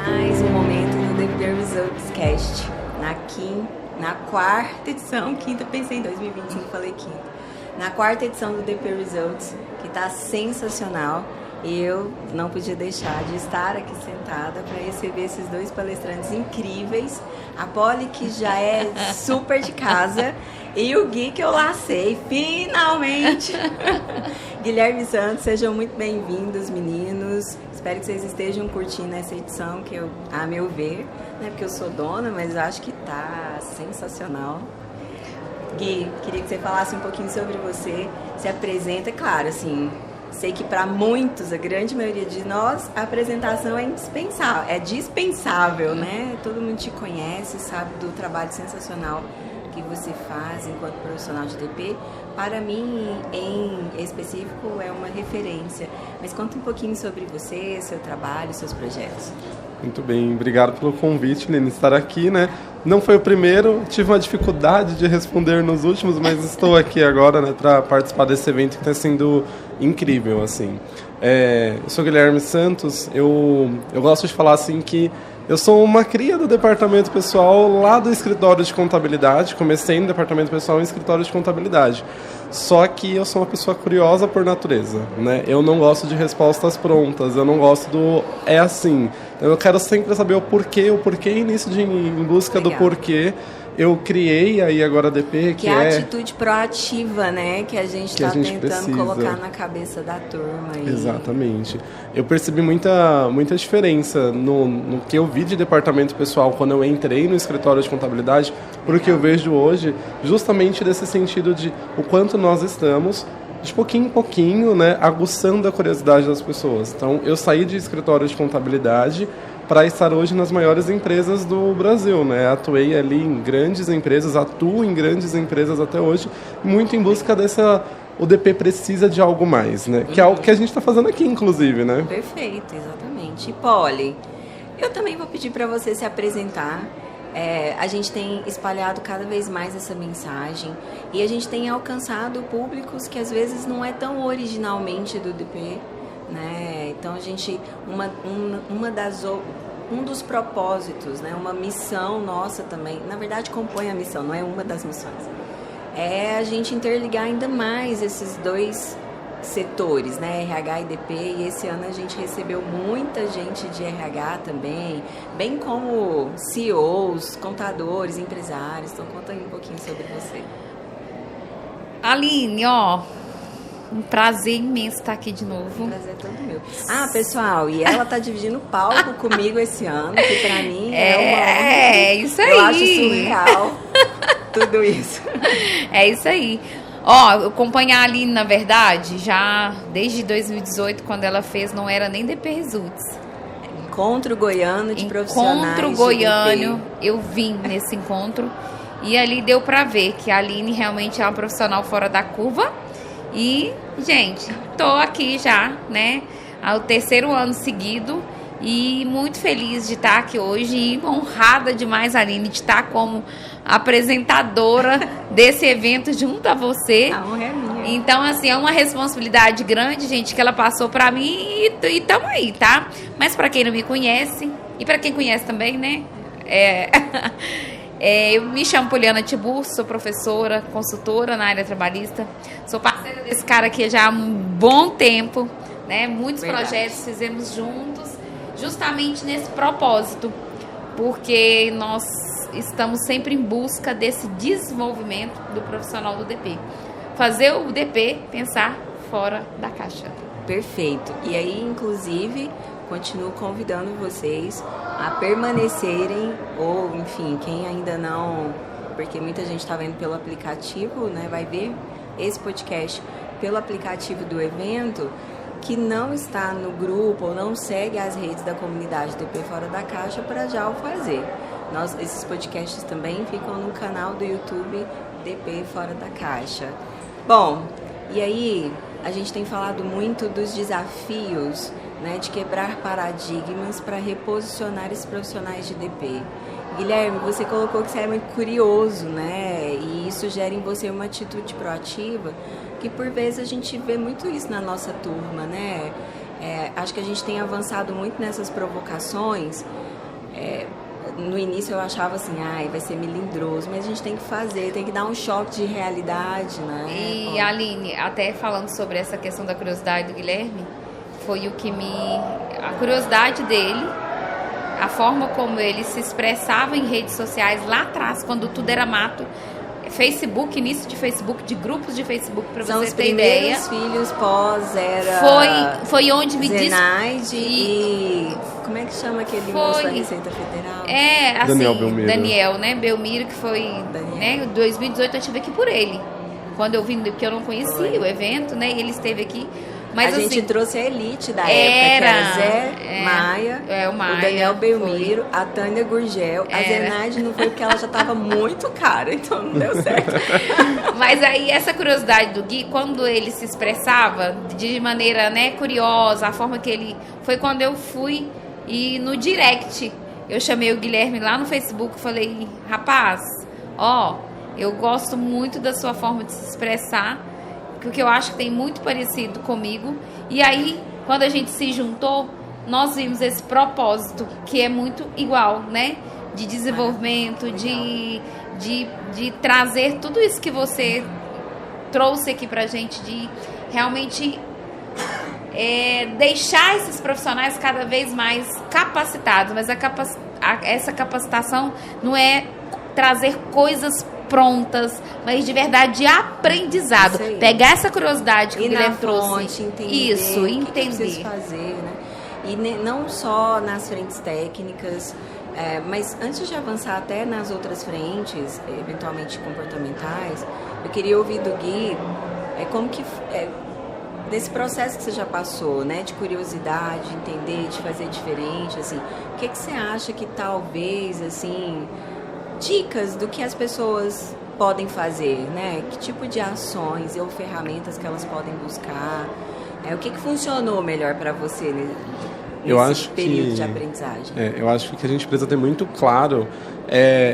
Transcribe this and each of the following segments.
mais um momento no DP Results Cast. Na quarta edição, pensei em 2025, falei quinta. Na quarta edição do DP Results, que está sensacional. E eu não podia deixar de estar aqui sentada para receber esses dois palestrantes incríveis. A Polly, que já é super de casa, e o Gui, que eu lacei, finalmente! Guilherme Santos, sejam muito bem-vindos, meninos. Espero que vocês estejam curtindo essa edição, que eu, a meu ver, não é porque eu sou dona, mas eu acho que tá sensacional. Gui, queria que você falasse um pouquinho sobre você, se apresenta, claro, assim... Sei que para muitos, a grande maioria de nós, a apresentação é dispensável, né? Todo mundo te conhece, sabe do trabalho sensacional que você faz enquanto profissional de DP. Para mim, em específico, é uma referência. Mas conta um pouquinho sobre você, seu trabalho, seus projetos. Muito bem, obrigado pelo convite, Lene, estar aqui, né? Não foi o primeiro, tive uma dificuldade de responder nos últimos, mas estou aqui agora, né, para participar desse evento que está sendo incrível, assim. Eu sou Guilherme Santos, eu gosto de falar assim que eu sou uma cria do departamento pessoal lá do escritório de contabilidade, comecei no departamento pessoal em escritório de contabilidade. Só que eu sou uma pessoa curiosa por natureza, né? Eu não gosto de respostas prontas, eu não gosto do é assim. Eu quero sempre saber o porquê e nisso de em busca do porquê eu criei aí agora a DP, que é a atitude proativa, né? Que a gente está tentando precisa colocar na cabeça da turma. Exatamente. Eu percebi muita diferença no que eu vi de departamento pessoal quando eu entrei no escritório de contabilidade, porque eu vejo hoje justamente desse sentido de o quanto nós estamos de pouquinho em pouquinho, né, aguçando a curiosidade das pessoas. Então, eu saí de escritório de contabilidade para estar hoje nas maiores empresas do Brasil, né? Atuei ali em grandes empresas, atuo em grandes empresas até hoje, muito em busca dessa... O DP precisa de algo mais, né? Que é algo que a gente está fazendo aqui, inclusive, né? Perfeito, exatamente. E Polly, eu também vou pedir para você se apresentar. A gente tem espalhado cada vez mais essa mensagem e a gente tem alcançado públicos que às vezes não é tão originalmente do DP, né? Então a gente um dos propósitos, né? Uma missão nossa também, na verdade compõe a missão, não é uma das missões, é a gente interligar ainda mais esses dois setores, né, RH e DP, e esse ano a gente recebeu muita gente de RH também, bem como CEOs, contadores, empresários. Então conta aí um pouquinho sobre você. Aline, um prazer imenso estar aqui de novo. Um prazer todo meu. Pessoal, e ela tá dividindo palco comigo esse ano, que pra mim é uma honra. Isso aí. Eu acho surreal tudo isso. É isso aí. Eu acompanho a Aline, na verdade, já desde 2018, quando ela fez, não era nem DP Results. Encontro Goiano de Profissionais. Encontro Goiano, eu vim nesse encontro e ali deu pra ver que a Aline realmente é uma profissional fora da curva. E, gente, tô aqui já, né, ao terceiro ano seguido e muito feliz de estar aqui hoje e honrada demais, Aline, de estar como apresentadora desse evento junto a você. A honra é minha. Então, assim, é uma responsabilidade grande, gente, que ela passou pra mim e tamo aí, tá? Mas pra quem não me conhece, e pra quem conhece também, né, eu me chamo Poliana Tiburcio, sou professora, consultora na área trabalhista, sou parceira desse cara aqui já há um bom tempo, né? Muitos projetos fizemos juntos, justamente nesse propósito, porque nós estamos sempre em busca desse desenvolvimento do profissional do DP. Fazer o DP pensar fora da caixa. Perfeito. E aí, inclusive, continuo convidando vocês a permanecerem, ou, enfim, quem ainda não... Porque muita gente está vendo pelo aplicativo, né? Vai ver esse podcast pelo aplicativo do evento, que não está no grupo ou não segue as redes da comunidade DP Fora da Caixa para já o fazer. Esses podcasts também ficam no canal do YouTube DP Fora da Caixa. Bom, e aí a gente tem falado muito dos desafios, né, de quebrar paradigmas para reposicionar esses profissionais de DP. Guilherme, você colocou que você é muito curioso, né? E isso gera em você uma atitude proativa, que por vezes a gente vê muito isso na nossa turma, né? Acho que a gente tem avançado muito nessas provocações, no início eu achava assim, vai ser melindroso, mas a gente tem que fazer, tem que dar um choque de realidade, né? E Aline, até falando sobre essa questão da curiosidade do Guilherme, foi o que a curiosidade dele, a forma como ele se expressava em redes sociais lá atrás, quando tudo era mato, Facebook, início de Facebook, de grupos de Facebook, para você ter ideia. São os primeiros filhos pós-era... Foi onde me disse... Zenaide e... Como é que chama aquele moço da Receita Federal? Assim, Daniel Belmiro. Daniel, né? Belmiro, que foi... Né, 2018 eu estive aqui por ele. Quando eu vim, porque eu não conhecia o evento, né? E ele esteve aqui. Mas, a gente trouxe a elite da época, que era Zé Maia, o Daniel Belmiro, a Tânia Gurgel. A Zenaide não foi porque ela já estava muito cara, então não deu certo. Mas aí essa curiosidade do Gui, quando ele se expressava de maneira, né, curiosa, a forma que ele... Foi quando eu fui e no direct eu chamei o Guilherme lá no Facebook e falei, rapaz, eu gosto muito da sua forma de se expressar, porque eu acho que tem muito parecido comigo. E aí, quando a gente se juntou, nós vimos esse propósito, que é muito igual, né? De desenvolvimento, de trazer tudo isso que você trouxe aqui pra gente, de realmente deixar esses profissionais cada vez mais capacitados. Mas essa capacitação não é trazer coisas prontas, mas de verdade de aprendizado. Pegar essa curiosidade que o Guilherme trouxe. Entender o que precisa fazer, né? E não só nas frentes técnicas, mas antes de avançar até nas outras frentes, eventualmente comportamentais, eu queria ouvir do Gui como que desse processo que você já passou, né, de curiosidade, de entender, de fazer diferente, assim, o que você acha que talvez, assim, dicas do que as pessoas podem fazer, né? Que tipo de ações ou ferramentas que elas podem buscar? O que funcionou melhor para você nesse período de aprendizagem? Eu acho que a gente precisa ter muito claro,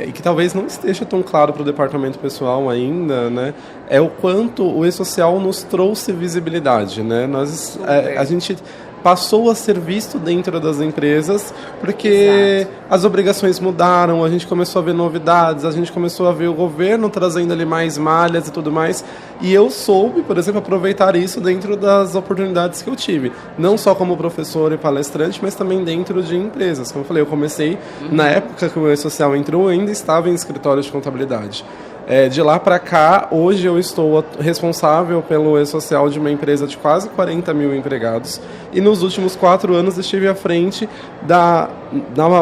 e que talvez não esteja tão claro para o departamento pessoal ainda, né? É o quanto o e-social nos trouxe visibilidade, né? A gente passou a ser visto dentro das empresas, porque as obrigações mudaram, a gente começou a ver novidades, a gente começou a ver o governo trazendo ali mais malhas e tudo mais, e eu soube, por exemplo, aproveitar isso dentro das oportunidades que eu tive, não só como professor e palestrante, mas também dentro de empresas. Como eu falei, eu comecei, na época que o E-Social entrou, eu ainda estava em escritório de contabilidade. De lá para cá, hoje eu estou responsável pelo E-Social de uma empresa de quase 40 mil empregados, e nos últimos 4 anos estive à frente da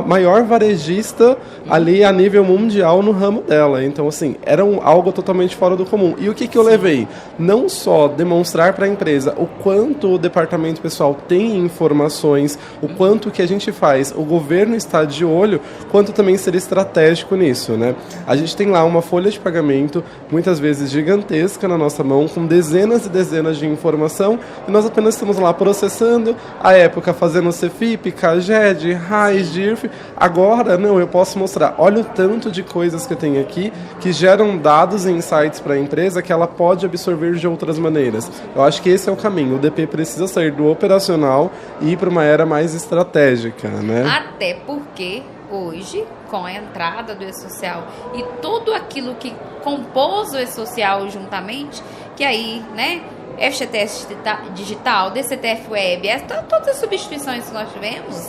maior varejista ali a nível mundial no ramo dela. Então, assim, era algo totalmente fora do comum. E o que eu levei? Não só demonstrar para a empresa o quanto o departamento pessoal tem informações, o quanto que a gente faz, o governo está de olho, quanto também ser estratégico nisso, né? A gente tem lá uma folha de pagamento, muitas vezes gigantesca na nossa mão, com dezenas e dezenas de informação, e nós apenas estamos lá processando, à época fazendo CFIP, CAGED, RAIS, DIRF. Agora, não, eu posso mostrar, olha o tanto de coisas que eu tenho aqui, que geram dados e insights para a empresa que ela pode absorver de outras maneiras. Eu acho que esse é o caminho. O DP precisa sair do operacional e ir para uma era mais estratégica, né? Até porque hoje, com a entrada do E-Social e tudo aquilo que compôs o E-Social juntamente, que aí, né, FGTS Digital, DCTF Web, todas as substituições que nós tivemos,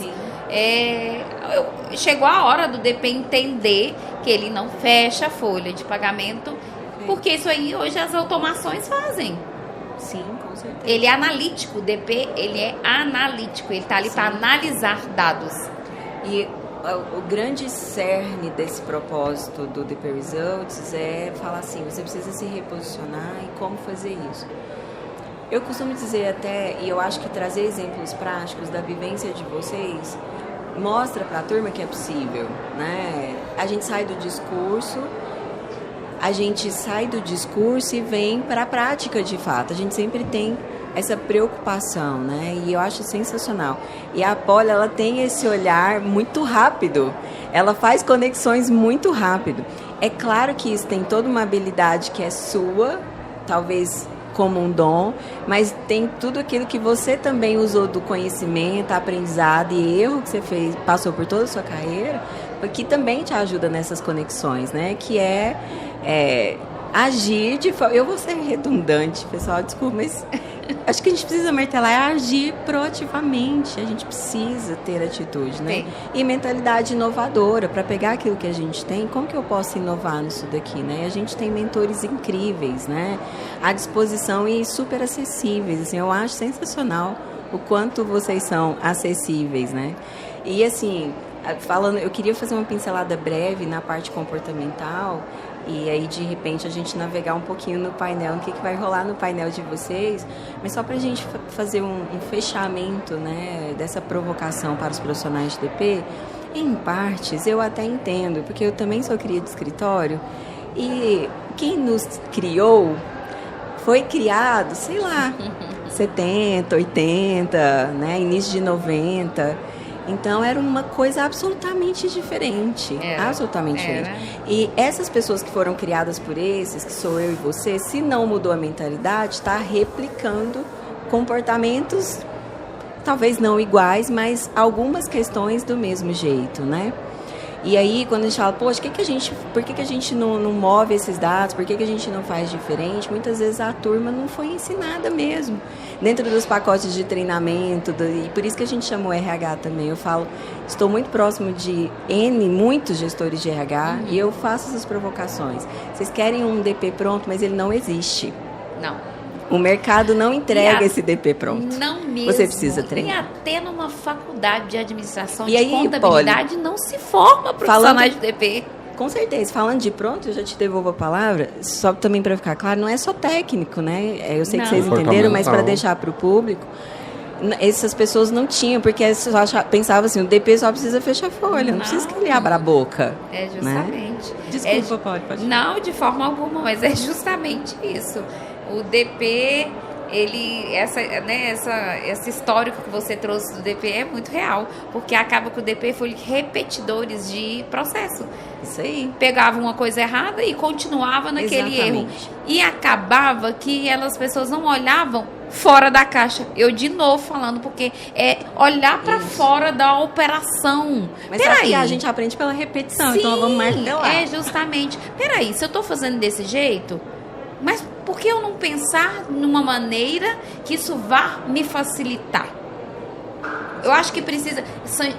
chegou a hora do DP entender que ele não fecha a folha de pagamento, porque isso aí hoje as automações fazem. Sim, com certeza. Ele é analítico, o DP, ele é analítico, ele está ali para analisar dados. E o grande cerne desse propósito do DP Results é falar assim, você precisa se reposicionar e como fazer isso. Eu costumo dizer até, e eu acho que trazer exemplos práticos da vivência de vocês mostra para a turma que é possível, né? A gente sai do discurso e vem para a prática de fato. A gente sempre tem essa preocupação, né? E eu acho sensacional. E a Poli, ela tem esse olhar muito rápido. Ela faz conexões muito rápido. É claro que isso tem toda uma habilidade que é sua, talvez como um dom, mas tem tudo aquilo que você também usou do conhecimento, aprendizado e erro que você passou por toda a sua carreira, que também te ajuda nessas conexões, né? Que agir de forma... Eu vou ser redundante, pessoal, desculpa, mas acho que a gente precisa martelar, é agir proativamente. A gente precisa ter atitude, né? Sim. E mentalidade inovadora, para pegar aquilo que a gente tem, como que eu posso inovar nisso daqui, né? A gente tem mentores incríveis, né? À disposição e super acessíveis, assim, eu acho sensacional o quanto vocês são acessíveis, né? E assim, eu queria fazer uma pincelada breve na parte comportamental, e aí, de repente, a gente navegar um pouquinho no painel, o que vai rolar no painel de vocês, mas só para a gente fazer um fechamento, né, dessa provocação para os profissionais de DP, em partes eu até entendo, porque eu também sou cria de escritório, e quem nos criou foi criado, sei lá, 70, 80, né, início de 90... Então, era uma coisa absolutamente diferente. Absolutamente diferente. E essas pessoas que foram criadas por esses, que sou eu e você, se não mudou a mentalidade, está replicando comportamentos, talvez não iguais, mas algumas questões do mesmo jeito, né? E aí, quando a gente fala, poxa, por que a gente não move esses dados? Por que a gente não faz diferente? Muitas vezes a turma não foi ensinada mesmo. Dentro dos pacotes de treinamento, e por isso que a gente chama o RH também. Eu falo, estou muito próximo de muitos gestores de RH, e eu faço essas provocações. Vocês querem um DP pronto, mas ele não existe. Não. O mercado não entrega esse DP pronto. Não mesmo. Você precisa treinar. E até numa faculdade de administração, e de aí, contabilidade, não se forma profissionais de DP. Com certeza. Falando de pronto, eu já te devolvo a palavra, só também para ficar claro, não é só técnico, né? Eu sei que vocês entenderam, mas para deixar para o público, essas pessoas não tinham, porque pensavam assim, o DP só precisa fechar a folha, não precisa que ele abra a boca. É justamente. Né? Desculpa, pode. Não, de forma alguma, mas é justamente isso. O DP, esse histórico que você trouxe do DP é muito real, porque acaba que o DP foi repetidores de processo. Isso aí. Pegava uma coisa errada e continuava naquele erro. E acabava que as pessoas não olhavam fora da caixa. Eu de novo falando, porque é olhar para fora da operação. Mas peraí, a gente aprende pela repetição, sim, então vamos martelar. É justamente. Peraí, se eu estou fazendo desse jeito, mas por que eu não pensar numa maneira que isso vá me facilitar? Eu acho que precisa...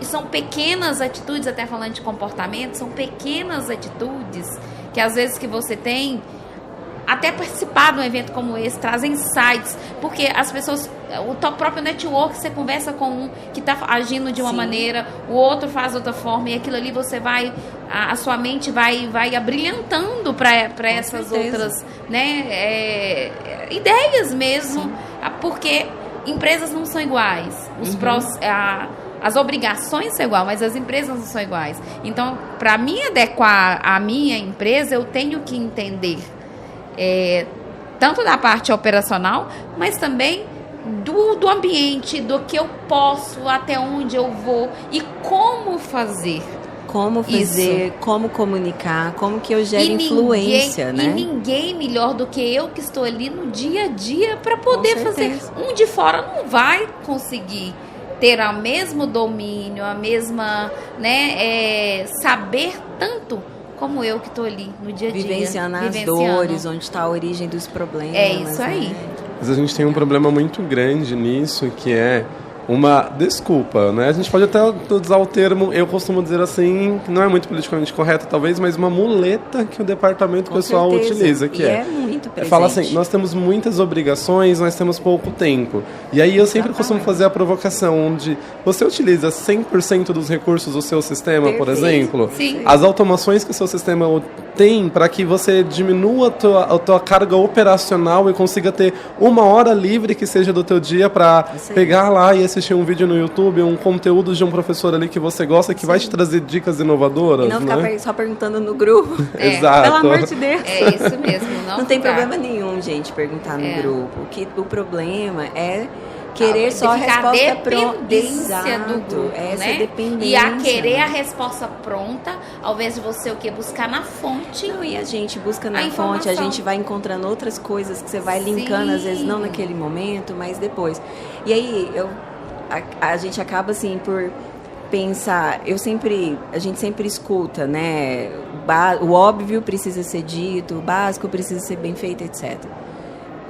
São pequenas atitudes, até falando de comportamento, são pequenas atitudes que às vezes que você tem... Até participar de um evento como esse, traz insights, porque as pessoas, o próprio network, você conversa com um que está agindo de uma maneira, o outro faz de outra forma, e aquilo ali você vai, a sua mente vai abrilhantando para essas outras, né, ideias mesmo, porque empresas não são iguais, as obrigações são iguais, mas as empresas não são iguais. Então, para mim adequar a minha empresa, eu tenho que entender tanto da parte operacional, mas também do ambiente, do que eu posso, até onde eu vou e como fazer. Como fazer, isso. Como comunicar, como que eu gero influência, né? E ninguém melhor do que eu que estou ali no dia a dia para poder fazer. Um de fora não vai conseguir ter o mesmo domínio, a mesma, né, saber tanto como eu que estou ali no dia a dia. Vivenciando as dores, onde está a origem dos problemas. É isso aí. Né? Mas a gente tem um problema muito grande nisso, que é uma desculpa, né? A gente pode até usar o termo, eu costumo dizer assim, que não é muito politicamente correto talvez, mas uma muleta que o departamento pessoal utiliza, que é muito presente. Fala assim, nós temos muitas obrigações, nós temos pouco tempo. E aí eu sempre costumo fazer a provocação onde você utiliza 100% dos recursos do seu sistema, por exemplo, sim. As automações que o seu sistema tem para que você diminua a tua carga operacional e consiga ter uma hora livre que seja do teu dia para pegar lá e assistir um vídeo no YouTube, um conteúdo de um professor ali que você gosta, que vai te trazer dicas inovadoras. E não ficar só perguntando no grupo. Exato. Pelo amor de Deus. É isso mesmo. Não tem problema nenhum, gente, perguntar no grupo. O problema é querer só a resposta pronta. Dependência do grupo, essa né? dependência. E a querer a resposta pronta, ao invés de você o quê? Buscar na fonte. Não, e a gente busca na fonte, a gente vai encontrando outras coisas que você vai linkando, às vezes não naquele momento, mas depois. E aí, a gente acaba assim por pensar, a gente sempre escuta, né? O óbvio precisa ser dito, o básico precisa ser bem feito, etc.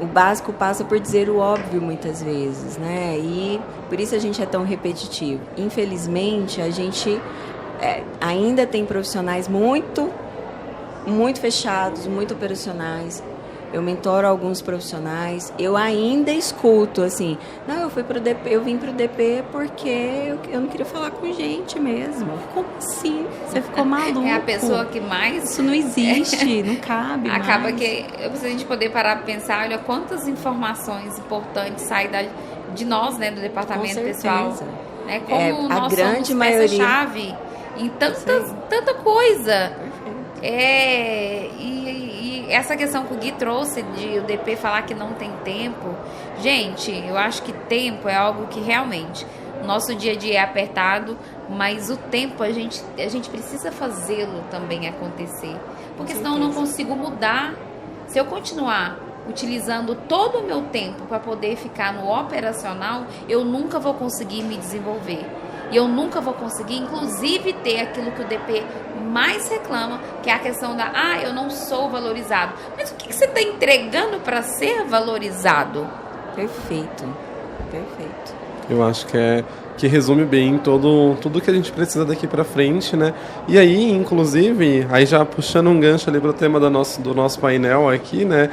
O básico passa por dizer o óbvio muitas vezes, né? E por isso a gente é tão repetitivo. Infelizmente, a gente ainda tem profissionais muito fechados, muito operacionais. Eu mentoro alguns profissionais, eu ainda escuto assim, não, eu vim pro DP porque eu não queria falar com gente mesmo. Como assim? Você ficou maluco? É a pessoa que mais... Isso não existe, não cabe Acaba mais. que, se a gente poder parar para pensar, olha quantas informações importantes saem de nós, né, do departamento pessoal. Né, como nós somos peça-chave em tanta coisa. E essa questão que o Gui trouxe de o DP falar que não tem tempo, gente, eu acho que tempo é algo que realmente o nosso dia a dia é apertado, mas o tempo a gente precisa fazê-lo também acontecer, porque senão eu não consigo mudar. Se eu continuar utilizando todo o meu tempo para poder ficar no operacional, eu nunca vou conseguir me desenvolver. E eu nunca vou conseguir, inclusive, ter aquilo que o DP mais reclama, que é a questão eu não sou valorizado. Mas o que você está entregando para ser valorizado? Perfeito. Eu acho que resume bem tudo que a gente precisa daqui para frente, né? E aí, inclusive, aí já puxando um gancho ali para o tema do nosso painel aqui, né?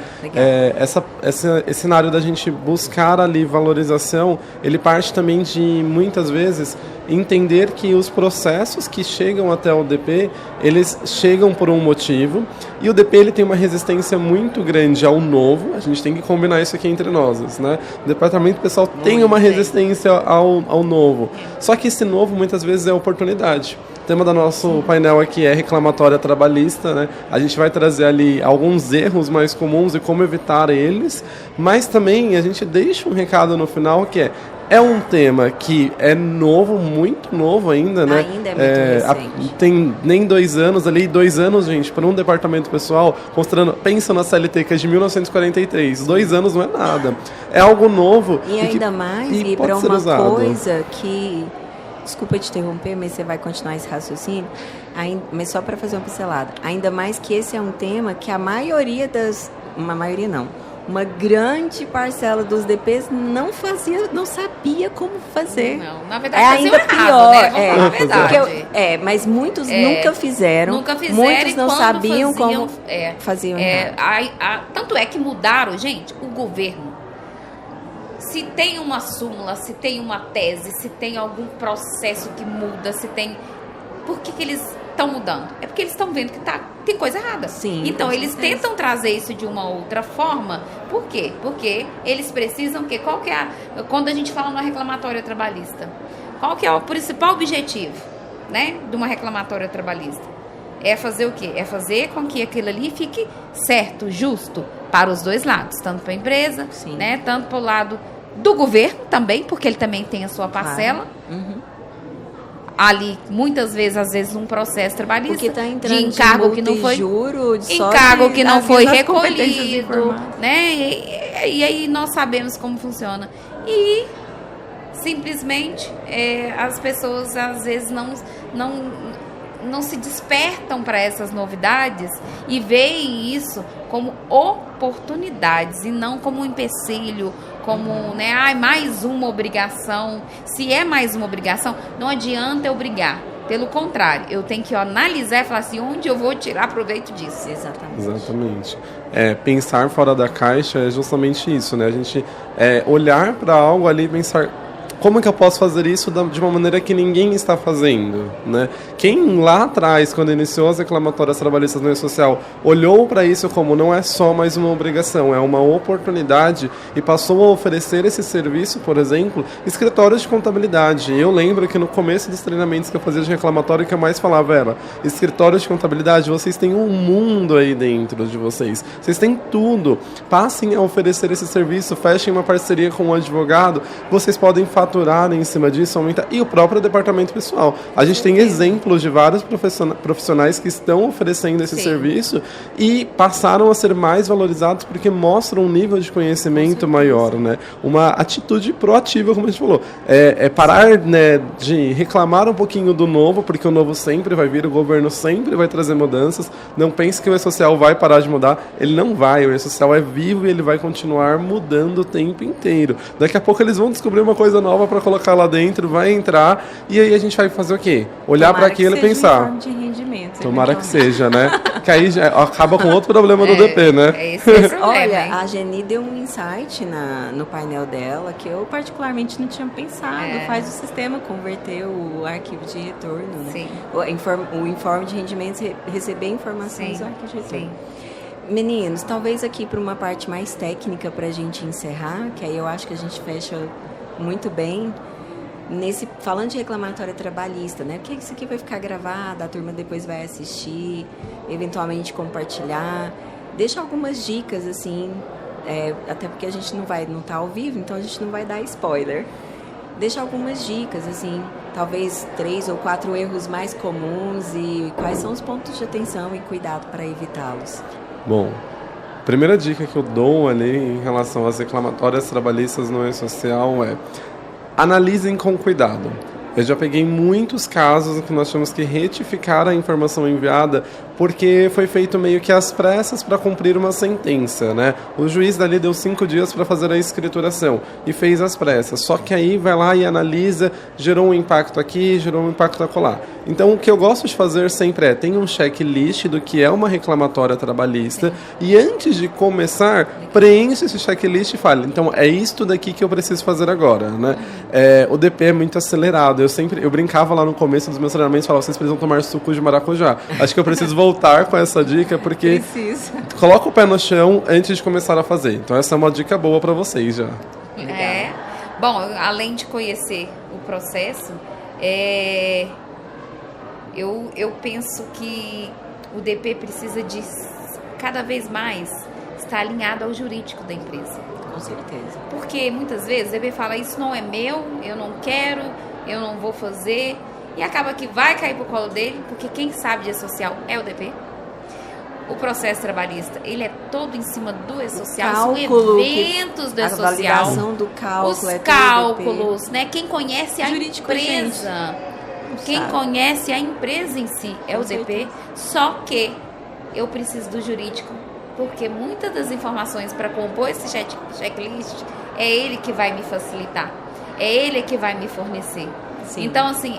Esse cenário da gente buscar ali valorização, ele parte também de, muitas vezes, entender que os processos que chegam até o DP, eles chegam por um motivo, e o DP ele tem uma resistência muito grande ao novo. A gente tem que combinar isso aqui entre nós, né? O departamento pessoal tem uma resistência ao novo. Só que esse novo muitas vezes é oportunidade. O tema do nosso painel aqui é reclamatória trabalhista, né? A gente vai trazer ali alguns erros mais comuns e como evitar eles, mas também a gente deixa um recado no final que é um tema que é novo, muito novo ainda, né? Ainda é muito recente. Tem nem 2 anos ali, 2 anos, gente, para um departamento pessoal, considerando, pensa na CLT que é de 1943, 2 anos não é nada. É algo novo. E ainda mais, e para uma coisa que... Desculpa te interromper, mas você vai continuar esse raciocínio, mas só para fazer uma pincelada. Ainda mais que esse é um tema que uma grande parcela dos DPs não sabia como fazer. Não, na verdade, ainda pior, né? Vamos falar a verdade. Mas muitos nunca fizeram, muitos não sabiam como faziam. Tanto é que mudaram, gente, o governo. Se tem uma súmula, se tem uma tese, se tem algum processo que muda, por que eles estão mudando? É porque eles estão vendo que tem coisa errada. Sim, então eles tentam trazer isso de uma outra forma. Por quê? Porque eles precisam que quando a gente fala numa reclamatória trabalhista, qual que é o principal objetivo, né, de uma reclamatória trabalhista? É fazer o quê? É fazer com que aquilo ali fique certo, justo para os dois lados, tanto para a empresa, né, tanto para o lado do governo também, porque ele também tem a sua parcela. Ali, muitas vezes, às vezes, um processo trabalhista tá de encargo que não foi encargo que não foi recolhido, né? E aí nós sabemos como funciona. E simplesmente as pessoas às vezes não se despertam para essas novidades e veem isso como oportunidades e não como um empecilho, como, né, mais uma obrigação. Se é mais uma obrigação, não adianta eu brigar. Pelo contrário, eu tenho que analisar e falar assim, onde eu vou tirar proveito disso. Exatamente. Pensar fora da caixa é justamente isso, né? A gente olhar para algo ali e pensar, como que eu posso fazer isso de uma maneira que ninguém está fazendo, né? Quem lá atrás, quando iniciou as reclamatórias trabalhistas no E-Social, olhou para isso como não é só mais uma obrigação, é uma oportunidade e passou a oferecer esse serviço, por exemplo, escritórios de contabilidade. Eu lembro que no começo dos treinamentos que eu fazia de reclamatório, que eu mais falava era, escritórios de contabilidade, vocês têm um mundo aí dentro de vocês. Vocês têm tudo. Passem a oferecer esse serviço, fechem uma parceria com um advogado, vocês podem faturar em cima disso, aumentar. E o próprio departamento pessoal. A gente tem exemplos de vários profissionais que estão oferecendo esse serviço e passaram a ser mais valorizados porque mostram um nível de conhecimento maior, né? Uma atitude proativa, como a gente falou. Parar, né, de reclamar um pouquinho do novo, porque o novo sempre vai vir, o governo sempre vai trazer mudanças. Não pense que o E-Social vai parar de mudar. Ele não vai. O E-Social é vivo e ele vai continuar mudando o tempo inteiro. Daqui a pouco eles vão descobrir uma coisa nova para colocar lá dentro, vai entrar, e aí a gente vai fazer o quê? Olhar para aquilo e pensar. De rendimento, tomara que seja, né? Que aí já acaba com outro problema do DP, né? Esse é o problema, olha, a Geni deu um insight no painel dela que eu particularmente não tinha pensado. Faz o sistema converter o arquivo de retorno, né? Sim. O informe de rendimentos, receber informações do arquivo de retorno. Sim. Meninos, talvez aqui para uma parte mais técnica para a gente encerrar, que aí eu acho que a gente fecha muito bem, falando de reclamatória trabalhista, né? Porque isso aqui vai ficar gravado, a turma depois vai assistir, eventualmente compartilhar. Deixa algumas dicas, assim, até porque a gente não tá ao vivo, então a gente não vai dar spoiler. Deixa algumas dicas, assim, talvez 3 ou 4 erros mais comuns e quais são os pontos de atenção e cuidado para evitá-los. Bom, a primeira dica que eu dou ali em relação às reclamatórias trabalhistas no E-Social é: analisem com cuidado. Eu já peguei muitos casos em que nós tivemos que retificar a informação enviada porque foi feito meio que às pressas para cumprir uma sentença, né? O juiz dali deu 5 dias para fazer a escrituração e fez às pressas. Só que aí vai lá e analisa, gerou um impacto aqui, gerou um impacto acolá. Então, o que eu gosto de fazer sempre é, tem um checklist do que é uma reclamatória trabalhista e antes de começar, preencha esse checklist e fale, então, é isto daqui que eu preciso fazer agora, né? O DP é muito acelerado. Eu brincava lá no começo dos meus treinamentos, falava, vocês precisam tomar suco de maracujá. Acho que eu preciso voltar com essa dica, porque coloca o pé no chão antes de começar a fazer. Então, essa é uma dica boa para vocês já. Bom, além de conhecer o processo, eu penso que o DP precisa de cada vez mais estar alinhado ao jurídico da empresa. Com certeza. Porque muitas vezes o DP fala, isso não é meu, eu não quero, eu não vou fazer, e acaba que vai cair pro colo dele, porque quem sabe de E-Social é o DP. O processo trabalhista, ele é todo em cima do E-Social, são eventos do E-Social. A validação do cálculo, os cálculos, né? Quem conhece a empresa, quem conhece a empresa em si é o DP, só que eu preciso do jurídico, porque muitas das informações para compor esse checklist é ele que vai me facilitar, é ele que vai me fornecer. Sim. Então, assim,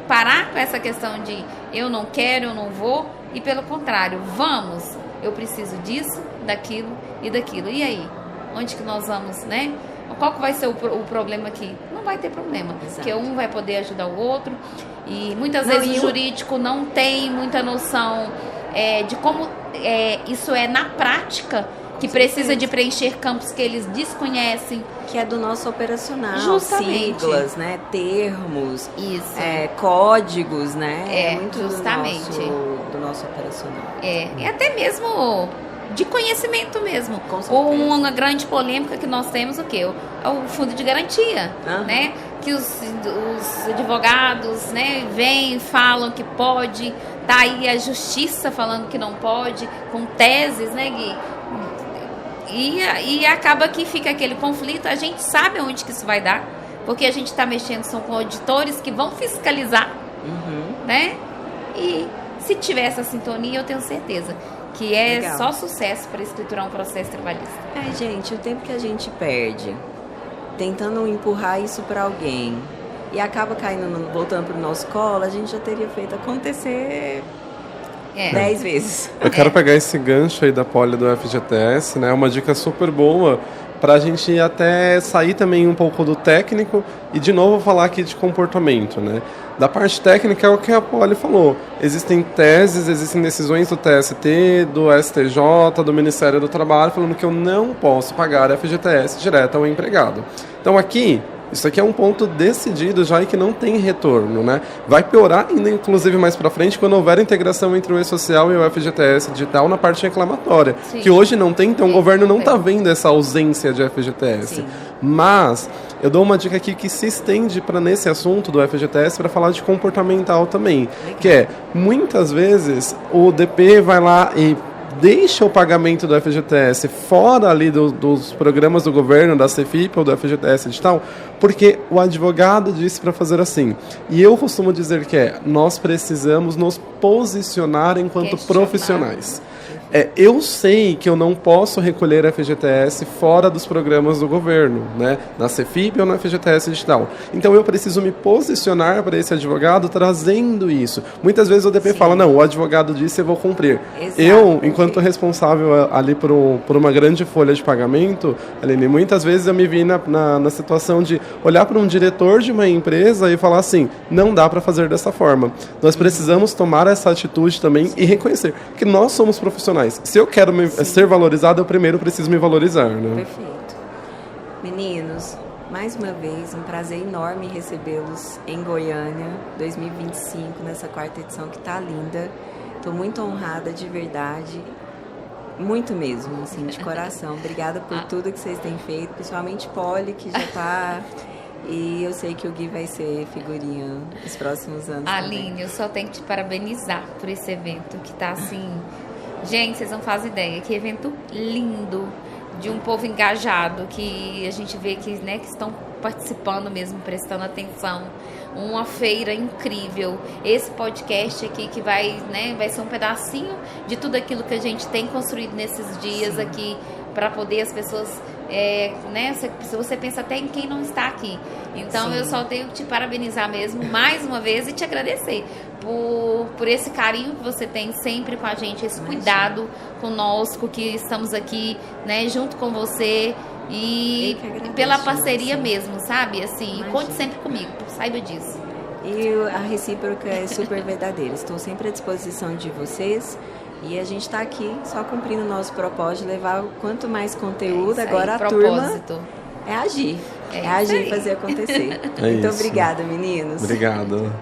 parar com essa questão de eu não quero, eu não vou, e pelo contrário, vamos, eu preciso disso, daquilo e daquilo. E aí? Onde que nós vamos, né? Qual que vai ser o problema aqui? Não vai ter problema, porque um vai poder ajudar o outro, e muitas vezes o jurídico não tem muita noção de como isso é na prática, que precisa de preencher campos que eles desconhecem. Que é do nosso operacional. Justamente. Siglas, né? Termos. Isso. Códigos, né? É muito justamente do nosso operacional. E até mesmo de conhecimento mesmo. Ou uma grande polêmica que nós temos, o quê? O fundo de garantia, né? Que os advogados, né, vêm, falam que pode, tá aí a justiça falando que não pode, com teses, né, Gui? E acaba que fica aquele conflito. A gente sabe onde que isso vai dar, porque a gente está mexendo com auditores que vão fiscalizar, né? E se tiver essa sintonia, eu tenho certeza que só sucesso para escriturar um processo trabalhista. Gente, o tempo que a gente perde tentando empurrar isso para alguém e acaba voltando para o nosso colo, a gente já teria feito acontecer 10 vezes. Eu quero pegar esse gancho aí da poli do FGTS, né? Uma dica super boa para a gente até sair também um pouco do técnico e de novo falar aqui de comportamento, né? Da parte técnica é o que a Poli falou. Existem teses, existem decisões do TST, do STJ, do Ministério do Trabalho, falando que eu não posso pagar FGTS direto ao empregado. Então aqui, isso aqui é um ponto decidido já e que não tem retorno, né? Vai piorar ainda, inclusive, mais para frente, quando houver integração entre o E-Social e o FGTS digital na parte reclamatória. Sim. Que hoje não tem, então o governo não está vendo essa ausência de FGTS. Sim. Mas eu dou uma dica aqui que se estende para nesse assunto do FGTS para falar de comportamental também. Legal. Que é, muitas vezes, o DP vai lá e deixa o pagamento do FGTS fora ali dos programas do governo, da CEFIP ou do FGTS digital, porque o advogado disse para fazer assim. E eu costumo dizer que nós precisamos nos posicionar enquanto profissionais. Eu sei que eu não posso recolher FGTS fora dos programas do governo, né? Na CEFIP ou na FGTS digital. Então eu preciso me posicionar para esse advogado trazendo isso. Muitas vezes o DP fala, não, o advogado disse, eu vou cumprir. Exato. Eu, enquanto responsável ali por uma grande folha de pagamento, Aline, muitas vezes eu me vi na situação de olhar para um diretor de uma empresa e falar assim, não dá para fazer dessa forma. Nós precisamos tomar essa atitude também e reconhecer que nós somos profissionais. Se eu quero ser valorizado, eu primeiro preciso me valorizar, né? Perfeito. Meninos, mais uma vez, um prazer enorme recebê-los em Goiânia, 2025, nessa 4ª edição que tá linda. Estou muito honrada, de verdade. Muito mesmo, assim, de coração. Obrigada por tudo que vocês têm feito, principalmente Poli, que já tá... E eu sei que o Gui vai ser figurinha nos próximos anos. Aline, também. Eu só tenho que te parabenizar por esse evento, que tá assim... Gente, vocês não fazem ideia, que evento lindo, de um povo engajado, que a gente vê que, né, que estão participando mesmo, prestando atenção. Uma feira incrível. Esse podcast aqui que vai ser um pedacinho de tudo aquilo que a gente tem construído nesses dias. Sim. Aqui, para poder as pessoas... você pensa até em quem não está aqui. Então, sim, eu só tenho que te parabenizar mesmo, mais uma vez, e te agradecer por esse carinho que você tem sempre com a gente, esse cuidado conosco, que estamos aqui, né, junto com você, e pela parceria mesmo, sabe? Assim, conte sempre comigo, saiba disso. E a recíproca é super verdadeira. Estou sempre à disposição de vocês. E a gente está aqui só cumprindo o nosso propósito de levar quanto mais conteúdo. Agora a turma é agir. É agir e fazer acontecer. Muito obrigada, meninos. Obrigado.